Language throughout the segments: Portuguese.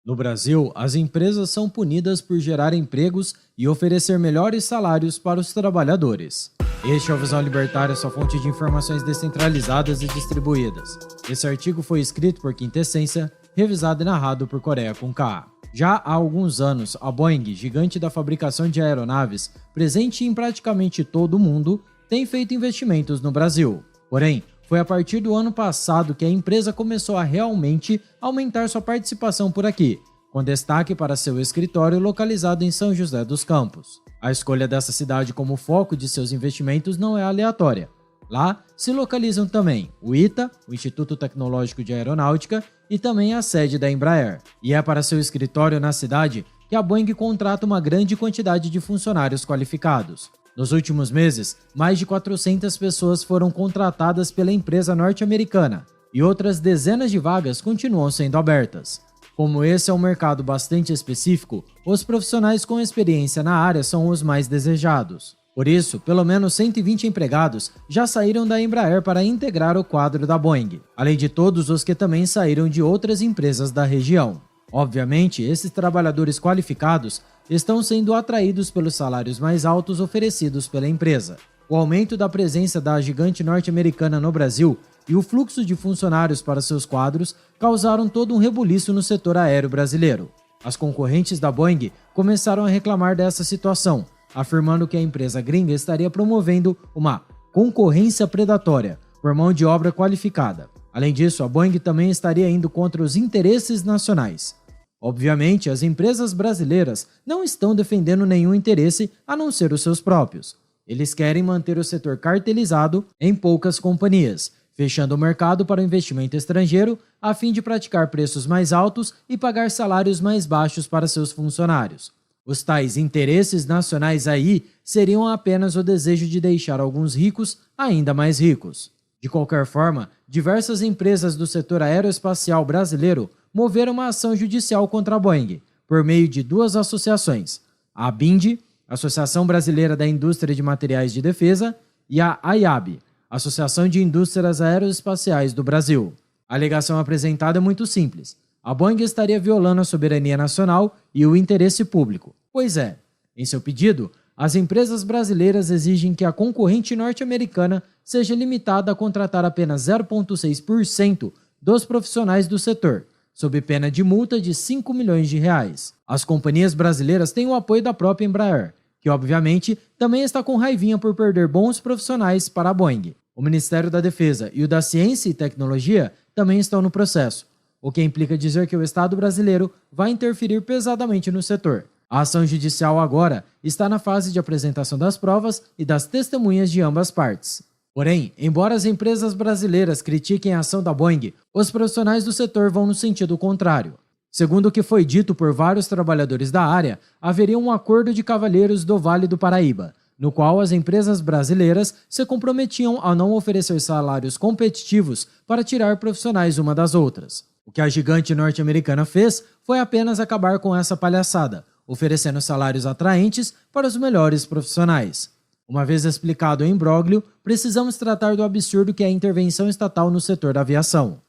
No Brasil, as empresas são punidas por gerar empregos e oferecer melhores salários para os trabalhadores. Este é o Visão Libertária, sua fonte de informações descentralizadas e distribuídas. Esse artigo foi escrito por Quintessência, revisado e narrado por Coreia com K. Já há alguns anos, a Boeing, gigante da fabricação de aeronaves, presente em praticamente todo o mundo, tem feito investimentos no Brasil. Porém, foi a partir do ano passado que a empresa começou a realmente aumentar sua participação por aqui, com destaque para seu escritório localizado em São José dos Campos. A escolha dessa cidade como foco de seus investimentos não é aleatória. Lá se localizam também o ITA, o Instituto Tecnológico de Aeronáutica, e também a sede da Embraer. E é para seu escritório na cidade que a Boeing contrata uma grande quantidade de funcionários qualificados. Nos últimos meses, mais de 400 pessoas foram contratadas pela empresa norte-americana e outras dezenas de vagas continuam sendo abertas. Como esse é um mercado bastante específico, os profissionais com experiência na área são os mais desejados. Por isso, pelo menos 120 empregados já saíram da Embraer para integrar o quadro da Boeing, além de todos os que também saíram de outras empresas da região. Obviamente, esses trabalhadores qualificados estão sendo atraídos pelos salários mais altos oferecidos pela empresa. O aumento da presença da gigante norte-americana no Brasil e o fluxo de funcionários para seus quadros causaram todo um rebuliço no setor aéreo brasileiro. As concorrentes da Boeing começaram a reclamar dessa situação, afirmando que a empresa gringa estaria promovendo uma concorrência predatória por mão de obra qualificada. Além disso, a Boeing também estaria indo contra os interesses nacionais. Obviamente, as empresas brasileiras não estão defendendo nenhum interesse a não ser os seus próprios. Eles querem manter o setor cartelizado em poucas companhias, fechando o mercado para o investimento estrangeiro a fim de praticar preços mais altos e pagar salários mais baixos para seus funcionários. Os tais interesses nacionais aí seriam apenas o desejo de deixar alguns ricos ainda mais ricos. De qualquer forma, diversas empresas do setor aeroespacial brasileiro moveram uma ação judicial contra a Boeing, por meio de duas associações, a ABIND, Associação Brasileira da Indústria de Materiais de Defesa, e a AIAB, Associação de Indústrias Aeroespaciais do Brasil. A alegação apresentada é muito simples. A Boeing estaria violando a soberania nacional e o interesse público. Pois é, em seu pedido, as empresas brasileiras exigem que a concorrente norte-americana seja limitada a contratar apenas 0,6% dos profissionais do setor, sob pena de multa de 5 milhões de reais. As companhias brasileiras têm o apoio da própria Embraer, que obviamente também está com raivinha por perder bons profissionais para a Boeing. O Ministério da Defesa e o da Ciência e Tecnologia também estão no processo, o que implica dizer que o Estado brasileiro vai interferir pesadamente no setor. A ação judicial agora está na fase de apresentação das provas e das testemunhas de ambas partes. Porém, embora as empresas brasileiras critiquem a ação da Boeing, os profissionais do setor vão no sentido contrário. Segundo o que foi dito por vários trabalhadores da área, haveria um acordo de cavalheiros do Vale do Paraíba, no qual as empresas brasileiras se comprometiam a não oferecer salários competitivos para tirar profissionais uma das outras. O que a gigante norte-americana fez foi apenas acabar com essa palhaçada, oferecendo salários atraentes para os melhores profissionais. Uma vez explicado o imbróglio, precisamos tratar do absurdo que é a intervenção estatal no setor da aviação.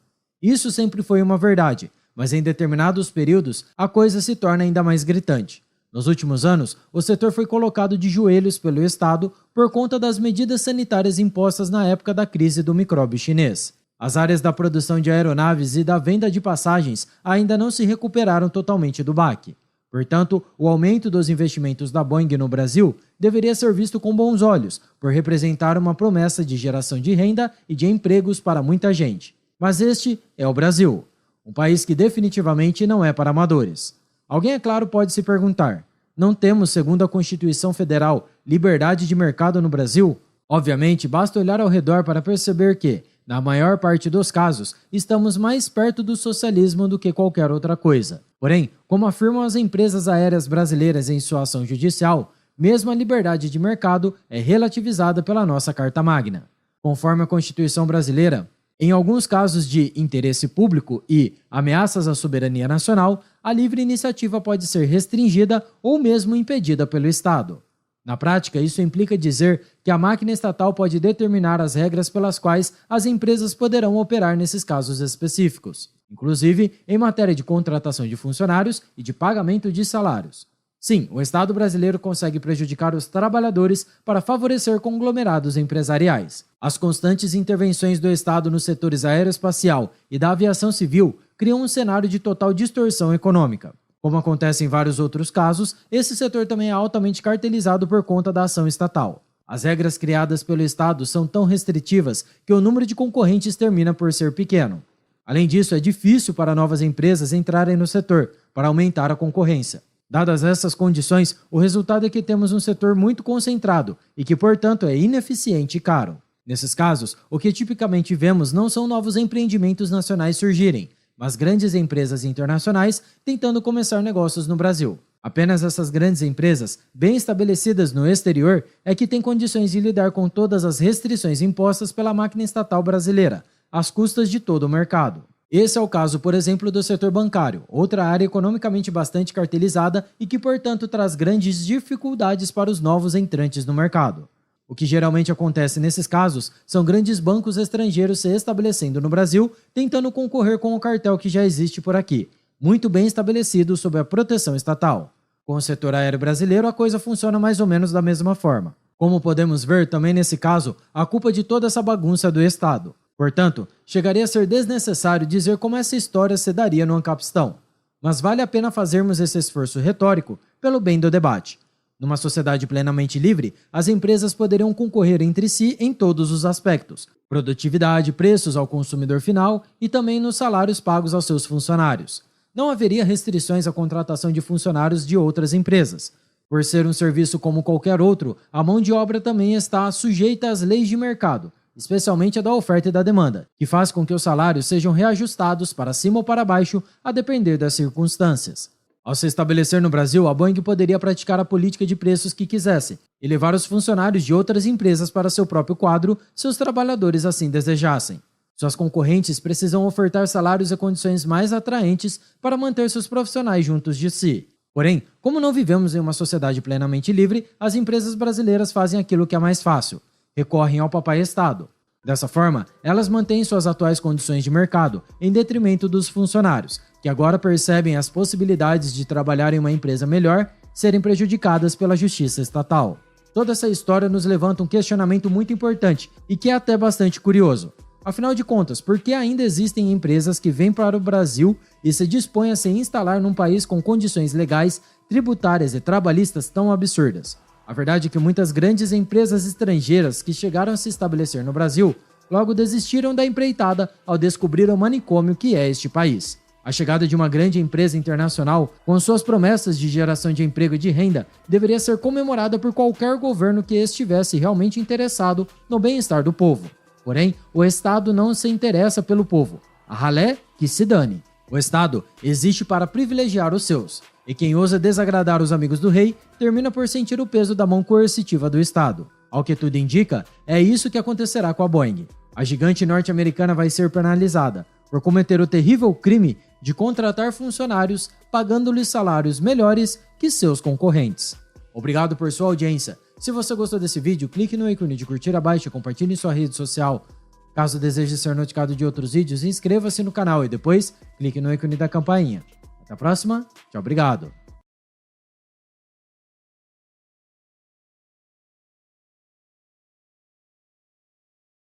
Isso sempre foi uma verdade, mas em determinados períodos a coisa se torna ainda mais gritante. Nos últimos anos, o setor foi colocado de joelhos pelo Estado por conta das medidas sanitárias impostas na época da crise do micróbio chinês. As áreas da produção de aeronaves e da venda de passagens ainda não se recuperaram totalmente do baque. Portanto, o aumento dos investimentos da Boeing no Brasil deveria ser visto com bons olhos, por representar uma promessa de geração de renda e de empregos para muita gente. Mas este é o Brasil, um país que definitivamente não é para amadores. Alguém, é claro, pode se perguntar: não temos, segundo a Constituição Federal, liberdade de mercado no Brasil? Obviamente, basta olhar ao redor para perceber que, na maior parte dos casos, estamos mais perto do socialismo do que qualquer outra coisa. Porém, como afirmam as empresas aéreas brasileiras em sua ação judicial, mesmo a liberdade de mercado é relativizada pela nossa Carta Magna. Conforme a Constituição brasileira, em alguns casos de interesse público e ameaças à soberania nacional, a livre iniciativa pode ser restringida ou mesmo impedida pelo Estado. Na prática, isso implica dizer que a máquina estatal pode determinar as regras pelas quais as empresas poderão operar nesses casos específicos. inclusive em matéria de contratação de funcionários e de pagamento de salários. Sim, o Estado brasileiro consegue prejudicar os trabalhadores para favorecer conglomerados empresariais. As constantes intervenções do Estado nos setores aeroespacial e da aviação civil criam um cenário de total distorção econômica. Como acontece em vários outros casos, esse setor também é altamente cartelizado por conta da ação estatal. As regras criadas pelo Estado são tão restritivas que o número de concorrentes termina por ser pequeno. Além disso, é difícil para novas empresas entrarem no setor para aumentar a concorrência. Dadas essas condições, o resultado é que temos um setor muito concentrado e que, portanto, é ineficiente e caro. Nesses casos, o que tipicamente vemos não são novos empreendimentos nacionais surgirem, mas grandes empresas internacionais tentando começar negócios no Brasil. Apenas essas grandes empresas, bem estabelecidas no exterior, é que têm condições de lidar com todas as restrições impostas pela máquina estatal brasileira, às custas de todo o mercado. Esse é o caso, por exemplo, do setor bancário, outra área economicamente bastante cartelizada e que, portanto, traz grandes dificuldades para os novos entrantes no mercado. O que geralmente acontece nesses casos são grandes bancos estrangeiros se estabelecendo no Brasil, tentando concorrer com o cartel que já existe por aqui, muito bem estabelecido sob a proteção estatal. Com o setor aéreo brasileiro, a coisa funciona mais ou menos da mesma forma. Como podemos ver, também nesse caso, a culpa de toda essa bagunça é do Estado. Portanto, chegaria a ser desnecessário dizer como essa história se daria no Ancapistão. Mas vale a pena fazermos esse esforço retórico pelo bem do debate. Numa sociedade plenamente livre, as empresas poderiam concorrer entre si em todos os aspectos: produtividade, preços ao consumidor final e também nos salários pagos aos seus funcionários. Não haveria restrições à contratação de funcionários de outras empresas. Por ser um serviço como qualquer outro, a mão de obra também está sujeita às leis de mercado, especialmente a da oferta e da demanda, que faz com que os salários sejam reajustados para cima ou para baixo a depender das circunstâncias. Ao se estabelecer no Brasil, a Boeing poderia praticar a política de preços que quisesse e levar os funcionários de outras empresas para seu próprio quadro se os trabalhadores assim desejassem. Suas concorrentes precisam ofertar salários e condições mais atraentes para manter seus profissionais juntos de si. Porém, como não vivemos em uma sociedade plenamente livre, as empresas brasileiras fazem aquilo que é mais fácil: recorrem ao papai Estado. Dessa forma, elas mantêm suas atuais condições de mercado, em detrimento dos funcionários, que agora percebem as possibilidades de trabalhar em uma empresa melhor serem prejudicadas pela justiça estatal. Toda essa história nos levanta um questionamento muito importante e que é até bastante curioso. Afinal de contas, por que ainda existem empresas que vêm para o Brasil e se dispõem a se instalar num país com condições legais, tributárias e trabalhistas tão absurdas? A verdade é que muitas grandes empresas estrangeiras que chegaram a se estabelecer no Brasil logo desistiram da empreitada ao descobrir o manicômio que é este país. A chegada de uma grande empresa internacional, com suas promessas de geração de emprego e de renda, deveria ser comemorada por qualquer governo que estivesse realmente interessado no bem-estar do povo. Porém, o Estado não se interessa pelo povo. A ralé que se dane. O Estado existe para privilegiar os seus. E quem ousa desagradar os amigos do rei termina por sentir o peso da mão coercitiva do Estado. Ao que tudo indica, é isso que acontecerá com a Boeing. A gigante norte-americana vai ser penalizada por cometer o terrível crime de contratar funcionários pagando-lhes salários melhores que seus concorrentes. Obrigado por sua audiência. Se você gostou desse vídeo, clique no ícone de curtir abaixo e compartilhe em sua rede social. Caso deseje ser notificado de outros vídeos, inscreva-se no canal e depois clique no ícone da campainha. Até a próxima, tchau, obrigado.